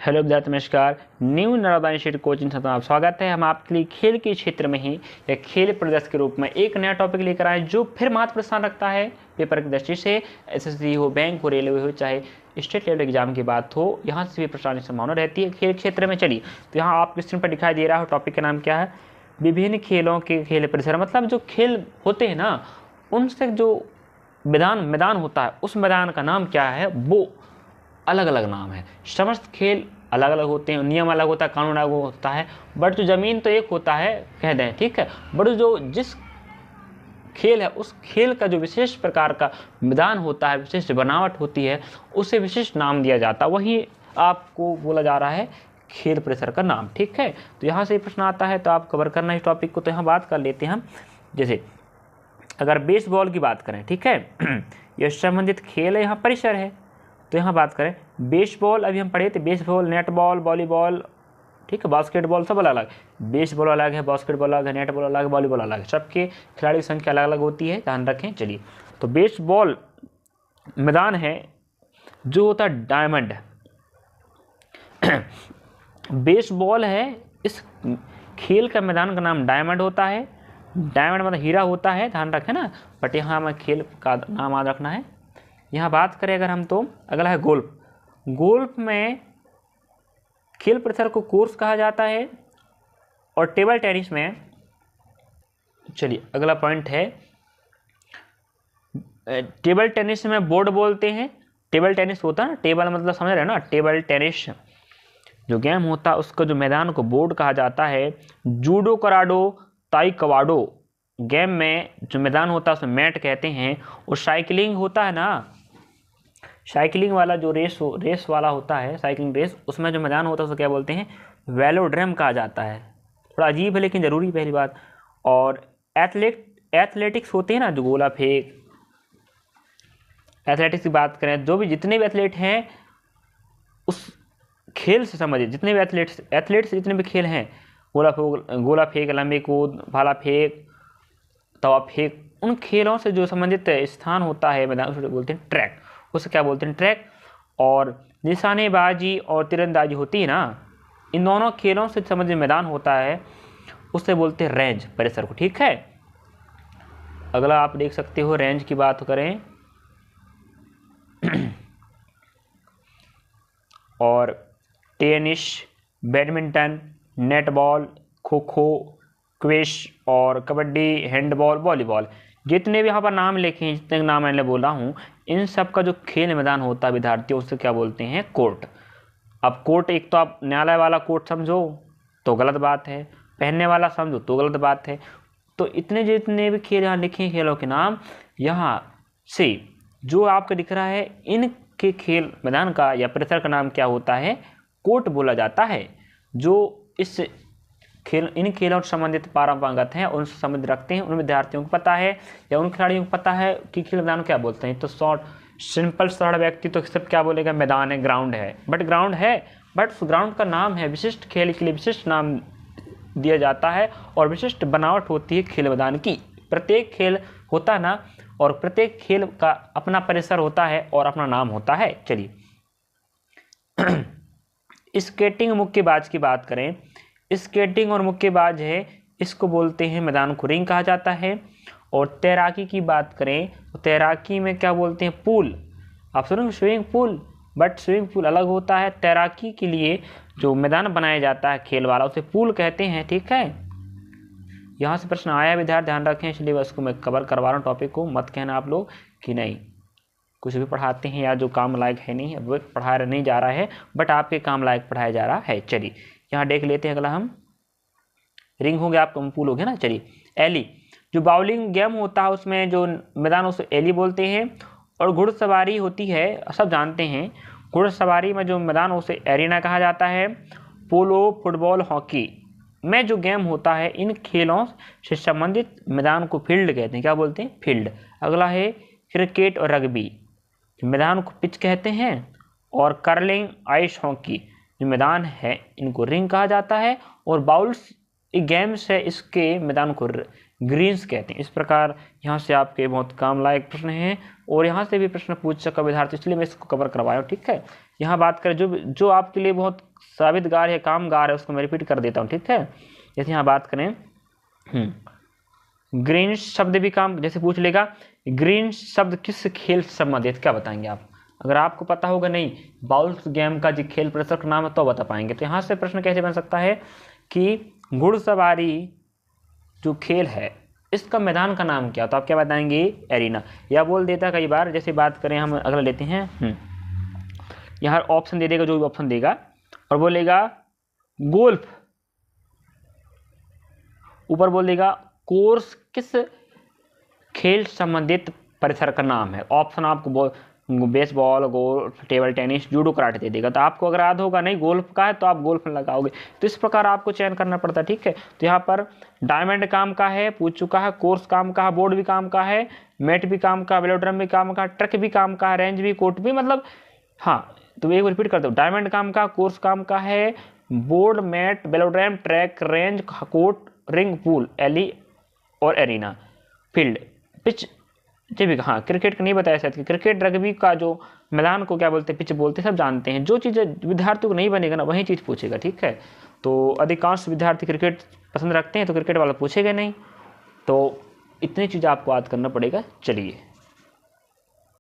Hello विद्यार्थी नमस्कार। New Narmada institute coaching संस्थान में स्वागत है। हम आपके लिए खेल के क्षेत्र में ही या खेल प्रदर्शन के रूप में एक नया टॉपिक लेकर आए जो फिर महत्व स्थान रखता है पेपर की दृष्टि से। एसएससी हो, बैंक हो, रेलवे हो, चाहे स्टेट लेवल एग्जाम की बात हो, यहाँ से भी प्रश्न आने की संभावना रहती है खेल क्षेत्र में। चलिए, तो यहाँ आपके स्क्रीन पर दिखाई दे रहा हो टॉपिक का नाम क्या है, विभिन्न खेलों के खेल परिसर। मतलब जो खेल होते हैं ना, उनसे जो मैदान होता है, उस मैदान का नाम क्या है, वो अलग अलग नाम है। समस्त खेल अलग अलग होते हैं, नियम अलग होता है, कानून अलग होता है, बट जो जमीन तो एक होता है, कह दें, ठीक है। बट जो जिस खेल है, उस खेल का जो विशेष प्रकार का मैदान होता है, विशेष बनावट होती है, उसे विशिष्ट नाम दिया जाता है। वही आपको बोला जा रहा है खेल परिसर का नाम, ठीक है। तो यहाँ से प्रश्न आता है, तो आप कवर करना इस टॉपिक को। तो यहाँ बात कर लेते हैं हम, जैसे अगर बेसबॉल की बात करें, ठीक है, यह संबंधित खेल है, यहाँ परिसर है। तो यहाँ बात करें बेसबॉल, अभी हम पढ़े थे बेसबॉल, नेटबॉल, वॉलीबॉल, ठीक है, बास्केटबॉल, सब अलग अलग। बेसबॉल अलग है, बास्केटबॉल अलग है, नेटबॉल अलग है, वॉलीबॉल अलग है। सबके खिलाड़ी की संख्या अलग अलग होती है, ध्यान रखें। चलिए, तो बेसबॉल मैदान है जो होता है डायमंड। बेसबॉल है, इस खेल का मैदान का नाम डायमंड होता है। डायमंड मतलब हीरा होता है, ध्यान रखें ना। बट यहाँ हमें खेल का नाम याद रखना है। यहाँ बात करें अगर हम, तो अगला है गोल्फ। गोल्फ में खेल परिसर को कोर्स कहा जाता है। और टेबल टेनिस में, चलिए अगला पॉइंट है, टेबल टेनिस में बोर्ड बोलते हैं। टेबल टेनिस होता है ना, टेबल मतलब समझ रहे हैं ना, टेबल टेनिस जो गेम होता है उसका जो मैदान को बोर्ड कहा जाता है। जूडो, कराडो, ताइक्वांडो गेम में जो मैदान होता है उसमें मैट कहते हैं। और साइकिलिंग होता है ना, साइकिलिंग वाला जो रेस वाला होता है, साइकिलिंग रेस, उसमें जो मैदान होता है उसको क्या बोलते हैं, वेलोड्रम कहा जाता है। थोड़ा अजीब है लेकिन ज़रूरी, पहली बात। और एथलेटिक्स होते हैं ना, जो गोला फेंक, एथलेटिक्स की बात करें, जो भी जितने भी एथलीट हैं उस खेल से संबंधित, जितने भी एथलीट्स जितने भी खेल हैं, गोला फेंक, लंबे कूद, भाला फेंक, तवा फेंक, उन खेलों से जो संबंधित स्थान होता है मैदान, उसको बोलते हैं ट्रैक। उसे क्या बोलते हैं, ट्रैक। और निशानेबाजी और तीरंदाजी होती है ना, इन दोनों खेलों से संबंधित मैदान होता है, उससे बोलते हैं रेंज परिसर को, ठीक है। अगला आप देख सकते हो, रेंज की बात करें और tennis, badminton, netball, kho kho, क्विश और कबड्डी, हैंडबॉल, वॉलीबॉल, जितने भी यहाँ पर नाम लिखे हैं, जितने नाम मैंने बोला हूँ, इन सब का जो खेल मैदान होता है विद्यार्थियों, उससे क्या बोलते हैं, कोर्ट। अब कोर्ट, एक तो आप न्यायालय वाला कोर्ट समझो तो गलत बात है, पहनने वाला समझो तो गलत बात है। तो इतने जितने भी खेल यहाँ लिखे हैं, खेलों के नाम, यहाँ से जो आपको दिख रहा है, इनके खेल मैदान का या परिसर का नाम क्या होता है, कोर्ट बोला जाता है। जो इस इन खेलों से संबंधित पारंपरिक हैं, उनसे संबंध रखते हैं, उन विद्यार्थियों को पता है या उन खिलाड़ियों को पता है कि खेल मैदान क्या बोलते हैं। तो सिंपल सारा व्यक्ति तो सिर्फ क्या बोलेगा, मैदान है, ग्राउंड है। बट ग्राउंड है, बट उस ग्राउंड का नाम है, विशिष्ट खेल के लिए विशिष्ट नाम दिया जाता है और विशिष्ट बनावट होती है खेल मैदान की। प्रत्येक खेल होता है ना, और प्रत्येक खेल का अपना परिसर होता है और अपना नाम होता है। चलिए, स्केटिंग, मुक्केबाज की बात करें, स्केटिंग और मुक्केबाज है, इसको बोलते हैं मैदान को रिंग कहा जाता है। और तैराकी की बात करें तो तैराकी में क्या बोलते हैं, पूल। आप सुनेंगे swimming pool, but swimming pool अलग होता है। तैराकी के लिए जो मैदान बनाया जाता है खेल वाला, उसे पूल कहते हैं, ठीक है। यहाँ से प्रश्न आया विद्यार्थी, ध्यान रखें, इसलिए बस को मैं कवर करवा रहा हूँ टॉपिक को। मत कहना आप लोग कि नहीं कुछ भी पढ़ाते हैं या जो काम लायक है नहीं, वो पढ़ाया नहीं जा रहा है, बट आपके काम लायक पढ़ाया जा रहा है। चलिए, यहाँ देख लेते हैं अगला हम, रिंग हो गया, आपका पूल हो गया ना। चलिए, एली, जो बाउलिंग गेम होता है उसमें जो मैदान उसे एली बोलते हैं। और घुड़सवारी होती है, सब जानते हैं, घुड़सवारी में जो मैदान उसे एरिना कहा जाता है। पोलो, फुटबॉल, हॉकी में जो गेम होता है, इन खेलों से संबंधित मैदान को फील्ड कहते हैं, क्या बोलते हैं, फील्ड। अगला है क्रिकेट और रग्बी, मैदान को पिच कहते हैं। और कर्लिंग, आइस हॉकी, जो मैदान है, इनको रिंग कहा जाता है। और बाउल्स गेम्स है, इसके मैदान को ग्रीन्स कहते हैं। इस प्रकार यहाँ से आपके बहुत काम लायक प्रश्न हैं और यहाँ से भी प्रश्न पूछ सका विद्यार्थी, इसलिए मैं इसको कवर करवाया हूँ, ठीक है। यहाँ बात करें जो आपके लिए बहुत साबितगार या कामगार है उसको मैं रिपीट कर देता हूँ, ठीक है। जैसे यहाँ बात करें ग्रीन शब्द भी काम, जैसे पूछ लेगा ग्रीन शब्द किस खेल से संबंधित, क्या बताएंगे आप? अगर आपको पता होगा नहीं बाउल्स गेम का जो खेल प्रदर्शक नाम है तो बता पाएंगे। तो यहाँ से प्रश्न कैसे बन सकता है कि घुड़सवारी जो खेल है इसका मैदान का नाम क्या, तो आप क्या बताएंगे? एरिना। या बोल देता कई बार, जैसे बात करें हम अगला लेते हैं, यहाँ ऑप्शन दे देगा, जो भी ऑप्शन देगा, और बोलेगा गोल्फ, ऊपर बोल देगा कोर्स किस खेल संबंधित परिसर का नाम है। ऑप्शन आपको baseball, golf, table tennis, judo, karate दे देगा। तो आपको अगर याद होगा नहीं गोल्फ का है तो आप गोल्फ में लगाओगे। तो इस प्रकार आपको चयन करना पड़ता है, ठीक है। तो यहाँ पर डायमंड काम का है, पूछ चुका है, कोर्स काम का है, बोर्ड भी काम का है, मैट भी काम का, वेलोड्रम भी काम का, ट्रक भी काम का है, रेंज भी, कोर्ट भी, मतलब हाँ। तो एक रिपीट करते हो, डायमंड काम का, कोर्स काम का है, board, mat, velodrome, track, range, court, ring, pool, alley और एरिना, फील्ड, पिच, भी। हाँ, क्रिकेट का नहीं बताया शायद कि क्रिकेट, रग्बी का जो मैदान को क्या बोलते हैं? पिच बोलते हैं, सब जानते हैं। जो चीज़ विद्यार्थियों को नहीं बनेगा ना वही चीज़ पूछेगा, ठीक है। तो अधिकांश विद्यार्थी क्रिकेट पसंद रखते हैं तो क्रिकेट वाला पूछेगा नहीं। तो इतनी चीज़ आपको याद करना पड़ेगा। चलिए।